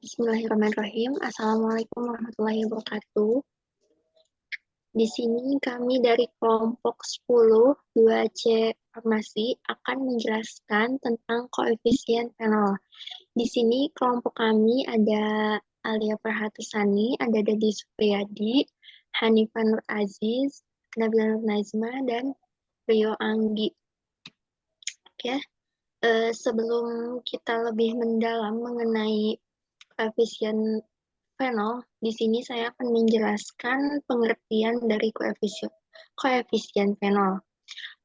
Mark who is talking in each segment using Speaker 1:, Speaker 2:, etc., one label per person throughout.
Speaker 1: Bismillahirrahmanirrahim. Assalamualaikum warahmatullahi wabarakatuh. Di sini kami dari kelompok 10 2C Farmasi akan menjelaskan tentang koefisien fenol. Di sini kelompok kami ada Alia Prahatusani, ada Dadi Supriyadi, Hanifah Nur Aziz, Nabila Nur Nazma, dan Rio Anggi. Oke, sebelum kita lebih mendalam mengenai koefisien fenol, di sini saya akan menjelaskan pengertian dari koefisien fenol.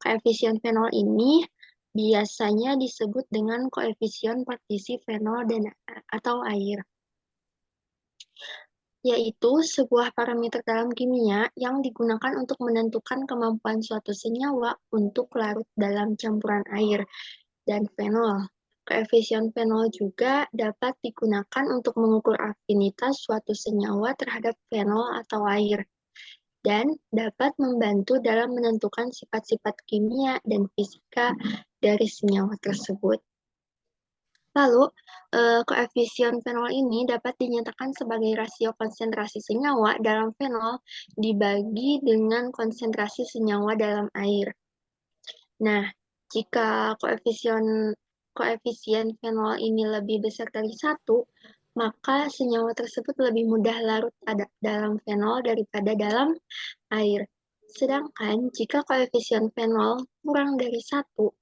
Speaker 1: Koefisien fenol ini biasanya disebut dengan koefisien partisi fenol atau air, yaitu sebuah parameter dalam kimia yang digunakan untuk menentukan kemampuan suatu senyawa untuk larut dalam campuran air dan fenol. Koefisien fenol juga dapat digunakan untuk mengukur afinitas suatu senyawa terhadap fenol atau air, dan dapat membantu dalam menentukan sifat-sifat kimia dan fisika dari senyawa tersebut. Lalu, koefisien fenol ini dapat dinyatakan sebagai rasio konsentrasi senyawa dalam fenol dibagi dengan konsentrasi senyawa dalam air. Nah, jika koefisien fenol ini lebih besar dari 1, maka senyawa tersebut lebih mudah larut dalam fenol daripada dalam air. Sedangkan jika koefisien fenol kurang dari 1,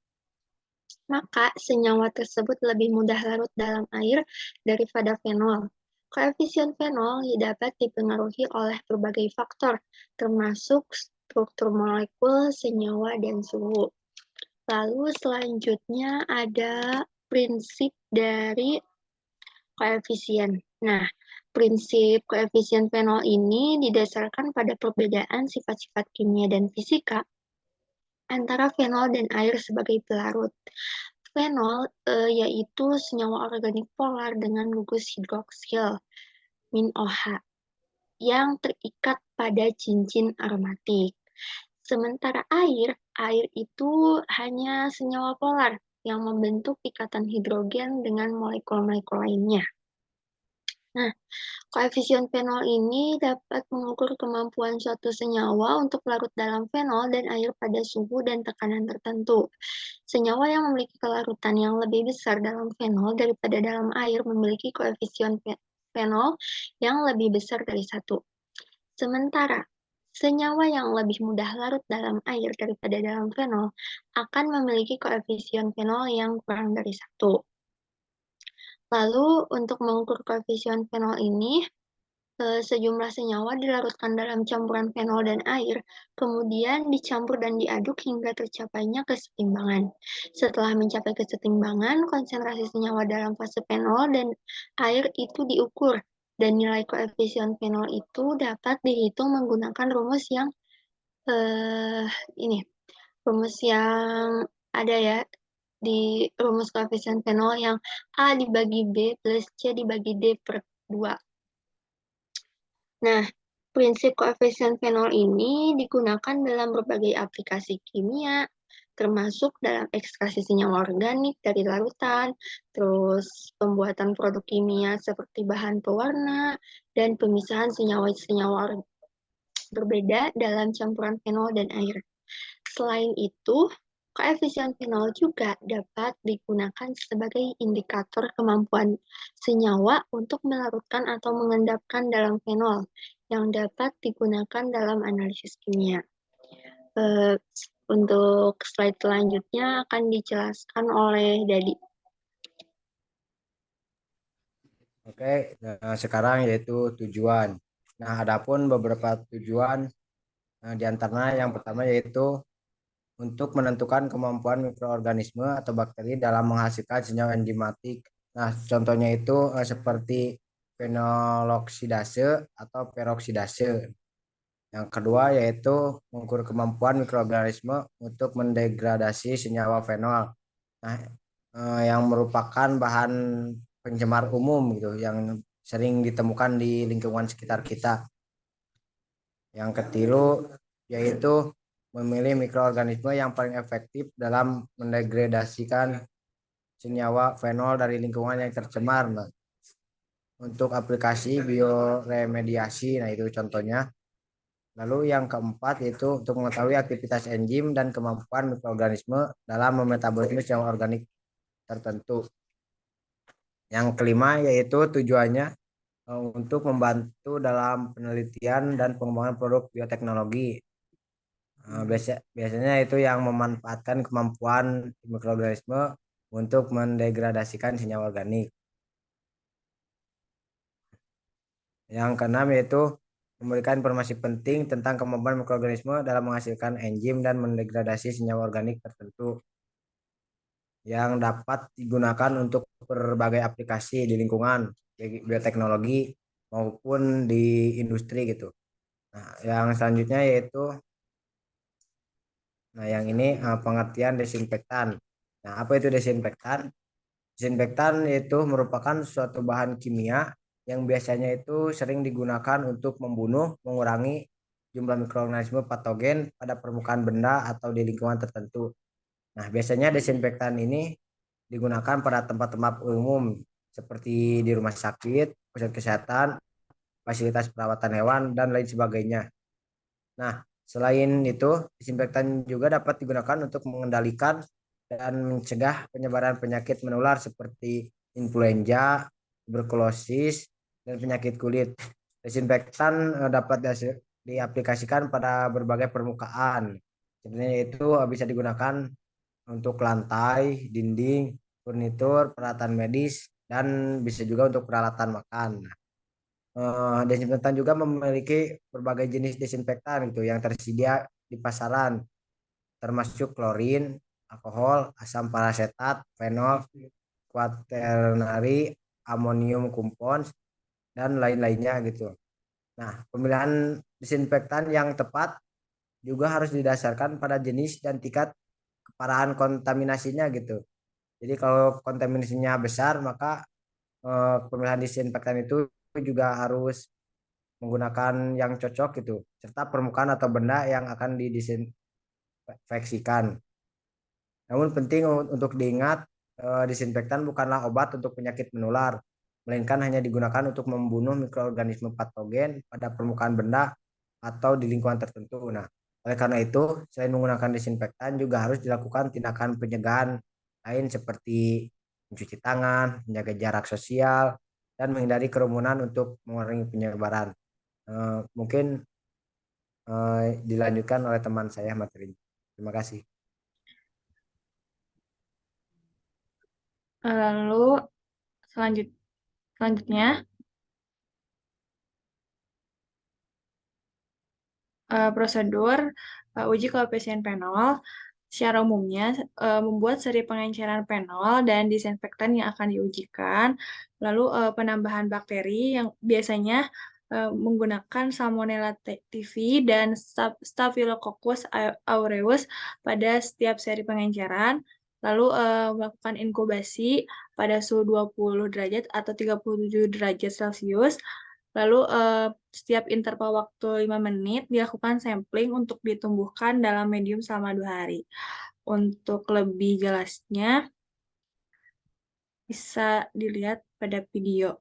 Speaker 1: maka senyawa tersebut lebih mudah larut dalam air daripada fenol. Koefisien fenol dapat dipengaruhi oleh berbagai faktor, termasuk struktur molekul, senyawa, dan suhu. Lalu selanjutnya ada prinsip dari koefisien. Nah, prinsip koefisien fenol ini didasarkan pada perbedaan sifat-sifat kimia dan fisika antara fenol dan air sebagai pelarut. Fenol yaitu senyawa organik polar dengan gugus hidroksil (MinOH) yang terikat pada cincin aromatik. Sementara air itu hanya senyawa polar yang membentuk ikatan hidrogen dengan molekul-molekul lainnya. Nah, koefisien fenol ini dapat mengukur kemampuan suatu senyawa untuk larut dalam fenol dan air pada suhu dan tekanan tertentu. Senyawa yang memiliki kelarutan yang lebih besar dalam fenol daripada dalam air memiliki koefisien fenol yang lebih besar dari 1. Sementara, senyawa yang lebih mudah larut dalam air daripada dalam fenol akan memiliki koefisien fenol yang kurang dari 1. Lalu, untuk mengukur koefisien fenol ini, sejumlah senyawa dilarutkan dalam campuran fenol dan air, kemudian dicampur dan diaduk hingga tercapainya kesetimbangan. Setelah mencapai kesetimbangan, konsentrasi senyawa dalam fase fenol dan air itu diukur, dan nilai koefisien fenol itu dapat dihitung menggunakan rumus yang ada ya di rumus koefisien fenol yang A dibagi B plus C dibagi D per 2. Nah, prinsip koefisien fenol ini digunakan dalam berbagai aplikasi kimia, termasuk dalam ekstraksi senyawa organik dari larutan, terus pembuatan produk kimia seperti bahan pewarna, dan pemisahan senyawa-senyawa berbeda dalam campuran fenol dan air. Selain itu, koefisien fenol juga dapat digunakan sebagai indikator kemampuan senyawa untuk melarutkan atau mengendapkan dalam fenol yang dapat digunakan dalam analisis kimia. Untuk slide selanjutnya akan dijelaskan oleh Dadi.
Speaker 2: Oke, nah sekarang yaitu tujuan. Nah, adapun beberapa tujuan, diantaranya yang pertama yaitu untuk menentukan kemampuan mikroorganisme atau bakteri dalam menghasilkan senyawa enzimatik. Nah, contohnya itu seperti fenoloksidase atau peroksidase. Yang kedua yaitu mengukur kemampuan mikroorganisme untuk mendegradasi senyawa fenol. Nah, yang merupakan bahan pencemar umum gitu yang sering ditemukan di lingkungan sekitar kita. Yang ketiga yaitu memilih mikroorganisme yang paling efektif dalam mendegradasikan senyawa fenol dari lingkungan yang tercemar. Nah, untuk aplikasi bioremediasi, nah itu contohnya. Lalu yang keempat yaitu untuk mengetahui aktivitas enzim dan kemampuan mikroorganisme dalam memetabolisme senyawa organik tertentu. Yang kelima yaitu tujuannya untuk membantu dalam penelitian dan pengembangan produk bioteknologi. Biasanya itu yang memanfaatkan kemampuan mikroorganisme untuk mendegradasikan senyawa organik. Yang keenam yaitu memberikan informasi penting tentang kemampuan mikroorganisme dalam menghasilkan enzim dan mendegradasi senyawa organik tertentu yang dapat digunakan untuk berbagai aplikasi di lingkungan bioteknologi maupun di industri gitu. Nah, yang selanjutnya yaitu, nah yang ini pengertian desinfektan. Nah, apa itu desinfektan? Desinfektan itu merupakan suatu bahan kimia yang biasanya itu sering digunakan untuk membunuh, mengurangi jumlah mikroorganisme patogen pada permukaan benda atau di lingkungan tertentu. Nah, biasanya desinfektan ini digunakan pada tempat-tempat umum seperti di rumah sakit, pusat kesehatan, fasilitas perawatan hewan, dan lain sebagainya. Nah, selain itu, disinfektan juga dapat digunakan untuk mengendalikan dan mencegah penyebaran penyakit menular seperti influenza, tuberkulosis, dan penyakit kulit. Desinfektan dapat diaplikasikan pada berbagai permukaan. Sebenarnya itu bisa digunakan untuk lantai, dinding, furnitur, peralatan medis, dan bisa juga untuk peralatan makan. Desinfektan juga memiliki berbagai jenis desinfektan gitu yang tersedia di pasaran, termasuk klorin, alkohol, asam parasetat, fenol, kuaternari, amonium compounds, dan lain-lainnya gitu. Nah, pemilihan desinfektan yang tepat juga harus didasarkan pada jenis dan tingkat keparahan kontaminasinya gitu. Jadi kalau kontaminasinya besar, maka pemilihan disinfektan itu juga harus menggunakan yang cocok gitu, serta permukaan atau benda yang akan didisinfeksikan. Namun penting untuk diingat, disinfektan bukanlah obat untuk penyakit menular, melainkan hanya digunakan untuk membunuh mikroorganisme patogen pada permukaan benda atau di lingkungan tertentu. Nah, oleh karena itu, selain menggunakan disinfektan juga harus dilakukan tindakan pencegahan lain seperti mencuci tangan, menjaga jarak sosial, dan menghindari kerumunan untuk mengurangi penyebaran. Mungkin dilanjutkan oleh teman saya materinya. Terima kasih.
Speaker 3: Lalu selanjut selanjutnya prosedur uji koefisien fenol secara umumnya membuat seri pengenceran fenol dan disinfektan yang akan diujikan, lalu penambahan bakteri yang biasanya menggunakan Salmonella typhi dan Staphylococcus aureus pada setiap seri pengenceran, lalu melakukan inkubasi pada suhu 20 derajat atau 37 derajat Celcius. Lalu setiap interval waktu 5 menit dilakukan sampling untuk ditumbuhkan dalam medium selama 2 hari. Untuk lebih jelasnya bisa dilihat pada video.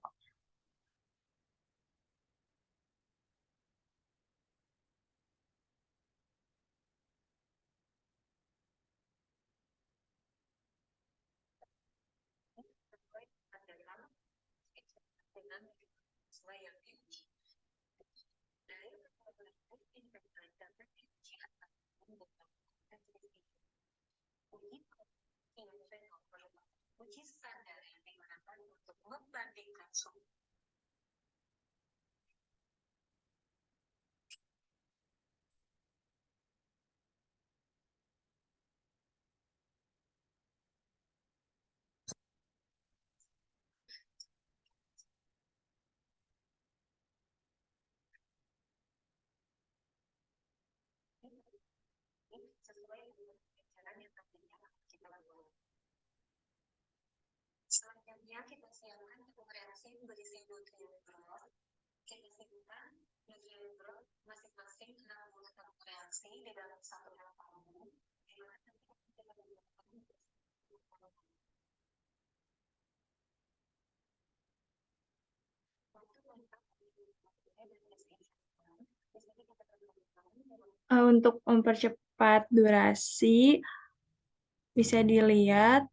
Speaker 4: masing-masing berisi nutrien broth. Kita simpulkan nutrien broth masing-masing 61 reaksi di dalam satu tabung, di mana kita menggunakan
Speaker 3: Untuk mempercepat durasi, bisa dilihat,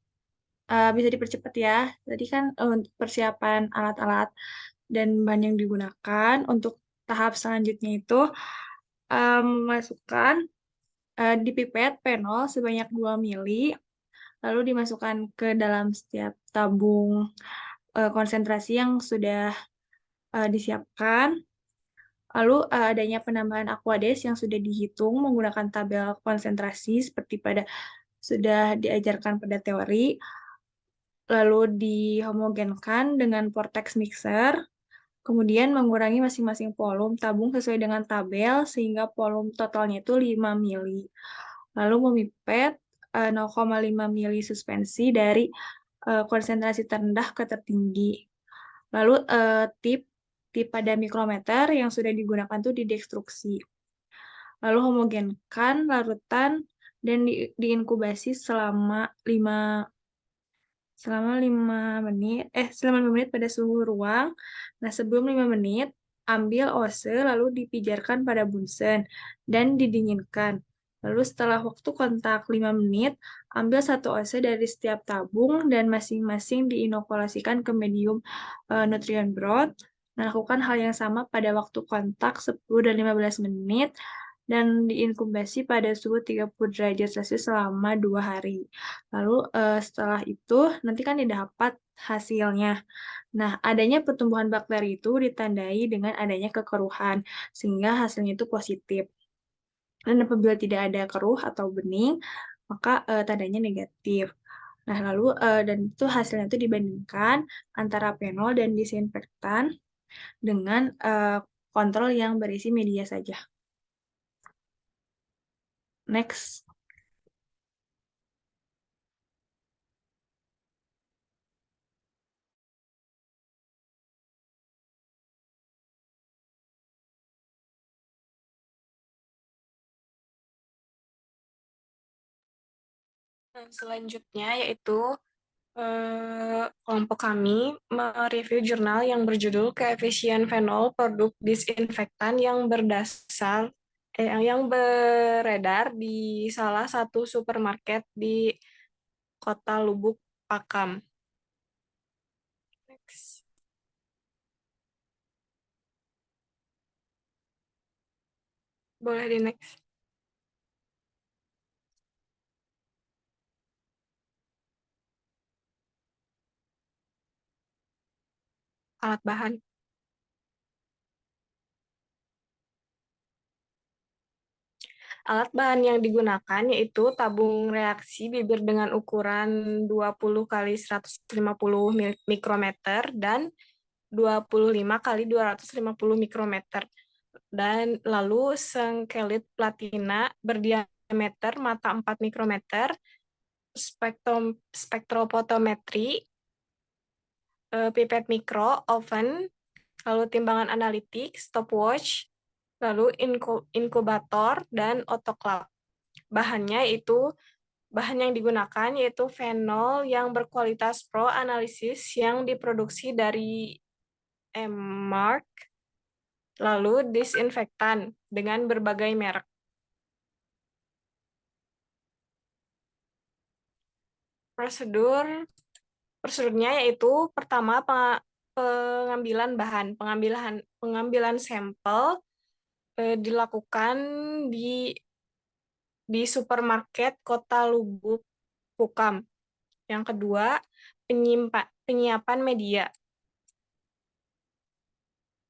Speaker 3: bisa dipercepat ya. Tadi kan untuk persiapan alat-alat dan bahan yang digunakan. Untuk tahap selanjutnya itu memasukkan di pipet penol sebanyak 2 mili, lalu dimasukkan ke dalam setiap tabung konsentrasi yang sudah disiapkan. Lalu adanya penambahan aquades yang sudah dihitung menggunakan tabel konsentrasi seperti pada sudah diajarkan pada teori, lalu dihomogenkan dengan vortex mixer, kemudian mengurangi masing-masing volume tabung sesuai dengan tabel sehingga volume totalnya itu 5 mili. Lalu memipet 0,5 mili suspensi dari konsentrasi terendah ke tertinggi. Lalu tip pada mikrometer yang sudah digunakan itu didestruksi. Lalu homogenkan larutan dan diinkubasi selama 5 menit pada suhu ruang. Nah, sebelum 5 menit, ambil ose lalu dipijarkan pada bunsen dan didinginkan. Lalu setelah waktu kontak 5 menit, ambil satu ose dari setiap tabung dan masing-masing diinokulasikan ke medium nutrient broth. Nah, lakukan hal yang sama pada waktu kontak 10 dan 15 menit dan diinkubasi pada suhu 30 derajat Celcius selama 2 hari. Lalu setelah itu nanti kan didapat hasilnya. Nah, adanya pertumbuhan bakteri itu ditandai dengan adanya kekeruhan, sehingga hasilnya itu positif. Dan apabila tidak ada keruh atau bening, maka tandanya negatif. Nah, lalu dan itu hasilnya itu dibandingkan antara penol dan disinfektan dengan kontrol yang berisi media saja. Next.
Speaker 5: Nah, selanjutnya yaitu kelompok kami mereview jurnal yang berjudul Keefisien Fenol Produk Disinfektan yang beredar di salah satu supermarket di Kota Lubuk Pakam. Next. Boleh di next. Alat bahan. Alat bahan yang digunakan yaitu tabung reaksi bibir dengan ukuran 20 kali 150 mikrometer dan 25 kali 250 mikrometer. Dan lalu sengkelit platina berdiameter mata 4 mikrometer, spektrofotometri, pipet mikro, oven, lalu timbangan analitik, stopwatch, lalu inkubator, dan autoclave. Bahan yang digunakan yaitu fenol yang berkualitas pro analisis yang diproduksi dari Mark, lalu disinfektan dengan berbagai merek. Prosedurnya yaitu pertama pengambilan bahan, pengambilan sampel dilakukan di supermarket Kota Lubuk Pakam. Yang kedua, penyiapan media.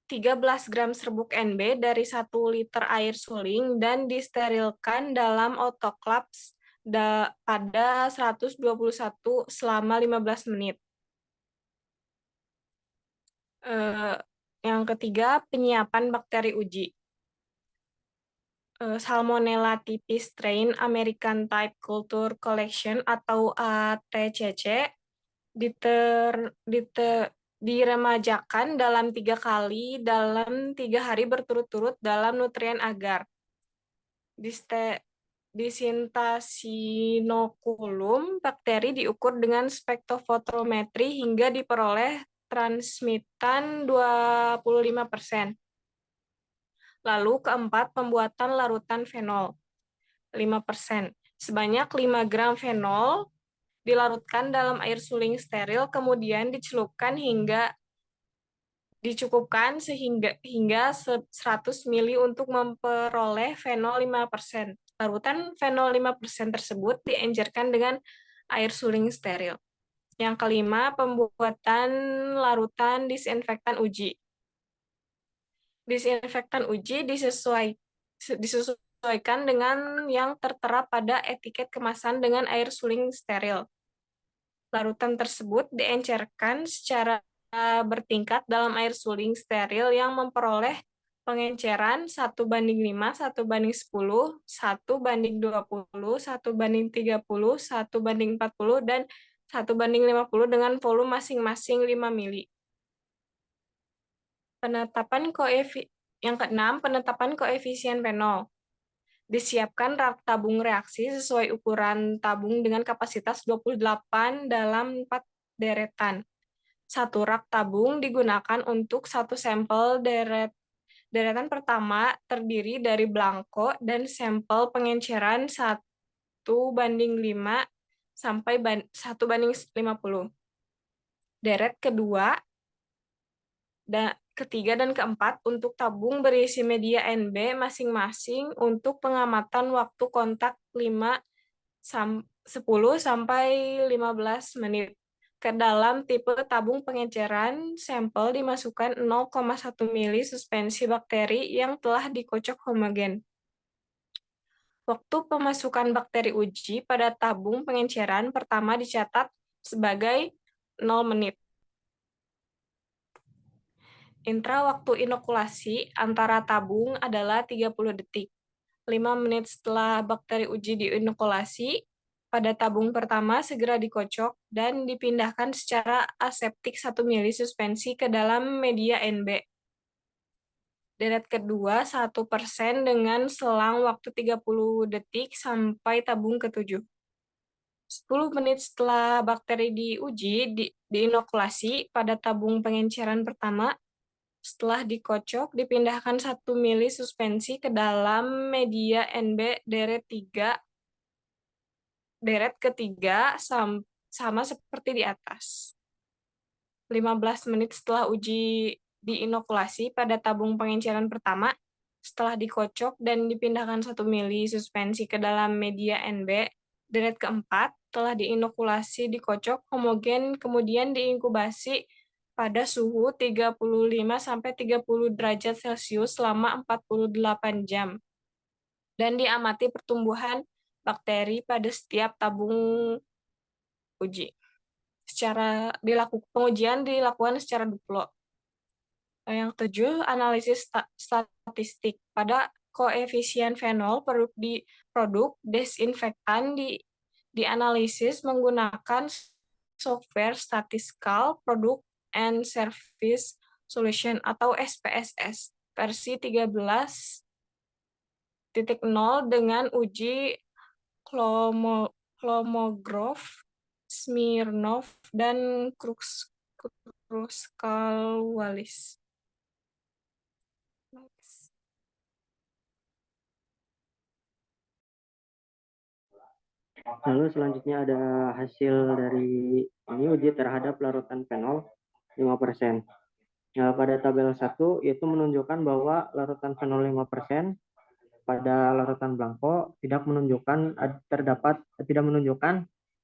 Speaker 5: 13 gram serbuk NB dari 1 liter air suling dan disterilkan dalam autoclaves pada 121 selama 15 menit. Yang ketiga, penyiapan bakteri uji. Salmonella typhus strain American Type Culture Collection atau ATCC diremajakan dalam 3 kali dalam 3 hari berturut-turut dalam nutrien agar. Disintasinokulum bakteri diukur dengan spektrofotometri hingga diperoleh transmitan 25%. Lalu keempat, pembuatan larutan fenol 5%. Sebanyak 5 gram fenol dilarutkan dalam air suling steril, kemudian dicukupkan hingga 100 mili untuk memperoleh fenol 5%. Larutan fenol 5% tersebut diencerkan dengan air suling steril. Yang kelima, pembuatan larutan disinfektan uji. Disinfektan uji disesuaikan dengan yang tertera pada etiket kemasan dengan air suling steril. Larutan tersebut diencerkan secara bertingkat dalam air suling steril yang memperoleh pengenceran 1:5, 1:10, 1:20, 1:30, 1:40, dan 1:50 dengan volume masing-masing 5 mili. Yang keenam, penetapan koefisien fenol. Disiapkan rak tabung reaksi sesuai ukuran tabung dengan kapasitas 28 dalam 4 deretan. Satu rak tabung digunakan untuk satu sampel deretan pertama terdiri dari belangko dan sampel pengenceran 1:5 sampai 1:50. Deret kedua, ketiga, dan keempat untuk tabung berisi media NB masing-masing untuk pengamatan waktu kontak 10 sampai 15 menit. Ke dalam tipe tabung pengenceran, sampel dimasukkan 0,1 mili suspensi bakteri yang telah dikocok homogen. Waktu pemasukan bakteri uji pada tabung pengenceran pertama dicatat sebagai 0 menit. Intra waktu inokulasi antara tabung adalah 30 detik. 5 menit setelah bakteri uji diinokulasi, pada tabung pertama segera dikocok dan dipindahkan secara aseptik 1 mili suspensi ke dalam media NB. Deret kedua 1% dengan selang waktu 30 detik sampai tabung ke-7. 10 menit setelah bakteri diuji, diinokulasi pada tabung pengenceran pertama. Setelah dikocok, dipindahkan 1 mili suspensi ke dalam media NB deret ketiga sama seperti di atas. 15 menit setelah uji diinokulasi pada tabung pengenceran pertama, setelah dikocok dan dipindahkan 1 mili suspensi ke dalam media NB deret keempat, telah diinokulasi dikocok homogen kemudian diinkubasi pada suhu 35-30 derajat Celcius selama 48 jam. Dan diamati pertumbuhan bakteri pada setiap tabung uji. Pengujian dilakukan secara duplo. Yang 7, analisis statistik. Pada koefisien fenol produk desinfektan dianalisis menggunakan software statistical product and service solution atau SPSS versi 13.0 dengan uji Kolmogorov, Smirnov, dan Kruskal-Wallis.
Speaker 6: Lalu selanjutnya ada hasil dari ini uji terhadap larutan fenol 5%. Pada tabel 1 itu menunjukkan bahwa larutan fenol 5% pada larutan blanko tidak menunjukkan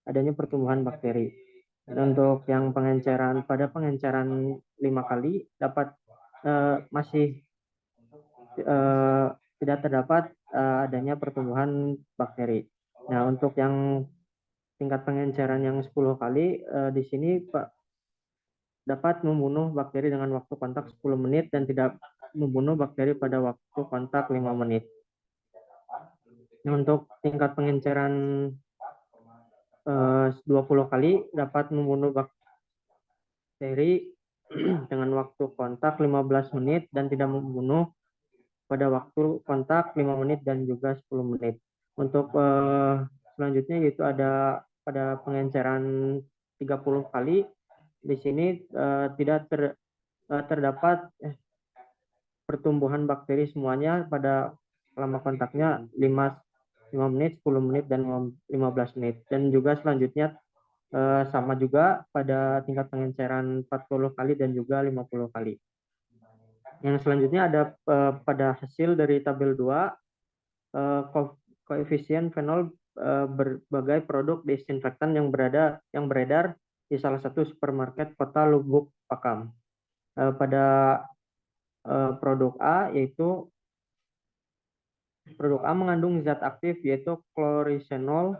Speaker 6: adanya pertumbuhan bakteri. Dan untuk yang pengenceran 5 kali masih tidak terdapat adanya pertumbuhan bakteri. Nah, untuk yang tingkat pengenceran yang 10 kali di sini dapat membunuh bakteri dengan waktu kontak 10 menit dan tidak membunuh bakteri pada waktu kontak 5 menit. Nah, untuk tingkat pengenceran 20 kali dapat membunuh bakteri dengan waktu kontak 15 menit dan tidak membunuh pada waktu kontak 5 menit dan juga 10 menit. Untuk selanjutnya yaitu ada pada pengenceran 30 kali. Di sini tidak terdapat pertumbuhan bakteri semuanya pada lama kontaknya 5 menit, 10 menit, dan 15 menit. Dan juga selanjutnya sama juga pada tingkat pengenceran 40 kali dan juga 50 kali. Yang selanjutnya ada pada hasil dari tabel 2, koefisien fenol berbagai produk disinfektan yang beredar di salah satu supermarket kota Lubuk Pakam. Pada produk A, yaitu produk A mengandung zat aktif yaitu klorisenol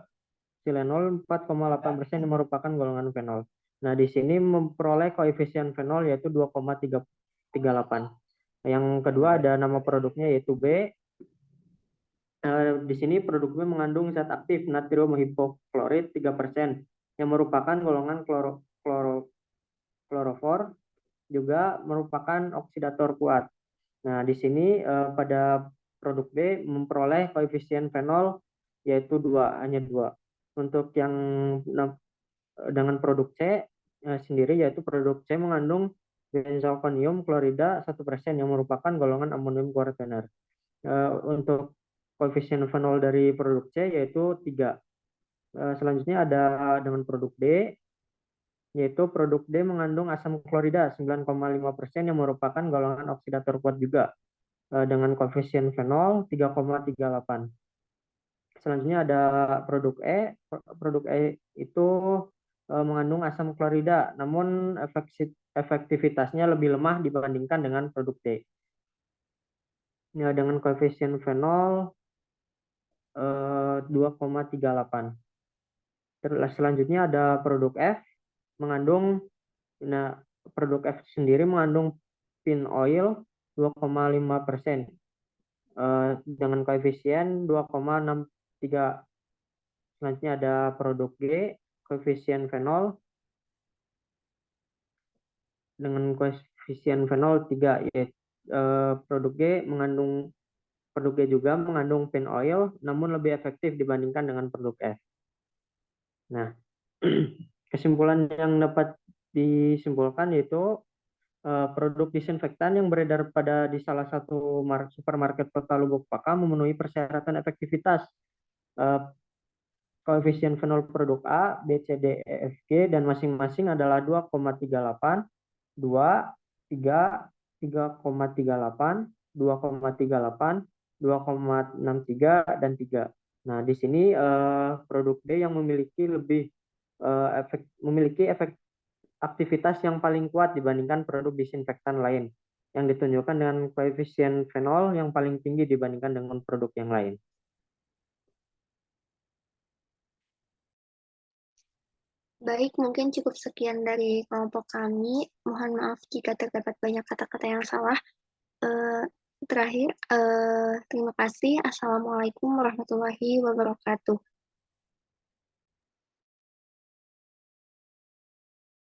Speaker 6: silenol 4,8% yang merupakan golongan fenol. Nah, di sini memperoleh koefisien fenol yaitu 2,38. Yang kedua ada nama produknya yaitu B. Di sini produk B mengandung zat aktif natrium hipoklorit 3% yang merupakan golongan klorofor, juga merupakan oksidator kuat. Nah, di sini pada produk B memperoleh koefisien fenol yaitu 2, hanya 2. Untuk yang dengan produk C sendiri, yaitu produk C mengandung benzalkonium klorida 1% yang merupakan golongan amonium kuartener. Untuk koefisien fenol dari produk C yaitu 3. Selanjutnya ada dengan produk D, yaitu produk D mengandung asam klorida 9,5% yang merupakan golongan oksidator kuat juga, dengan koefisien fenol 3,38. Selanjutnya ada produk E. Produk E itu mengandung asam klorida, namun efektivitasnya lebih lemah dibandingkan dengan produk D. Ya, dengan koefisien fenol 2,38. Terus selanjutnya ada produk F mengandung, nah produk F sendiri mengandung pin oil 2,5% dengan koefisien 2,63. Selanjutnya ada produk G, koefisien fenol dengan koefisien fenol 3, yaitu produk G juga mengandung pin oil namun lebih efektif dibandingkan dengan produk F. Nah, kesimpulan yang dapat disimpulkan yaitu produk disinfektan yang beredar di salah satu supermarket kota Lubuk Pakam memenuhi persyaratan efektivitas. Koefisien fenol produk A, B, C, D, E, F, G, dan masing-masing adalah 2,38, 2, 3, 3,38, 2,38, 2,63, dan 3. Nah, di sini produk D yang memiliki efek aktivitas yang paling kuat dibandingkan produk disinfektan lain, yang ditunjukkan dengan koefisien fenol yang paling tinggi dibandingkan dengan produk yang lain.
Speaker 1: Baik, mungkin cukup sekian dari kelompok kami. Mohon maaf jika terdapat banyak kata-kata yang salah. Terakhir, terima kasih. Assalamualaikum warahmatullahi wabarakatuh.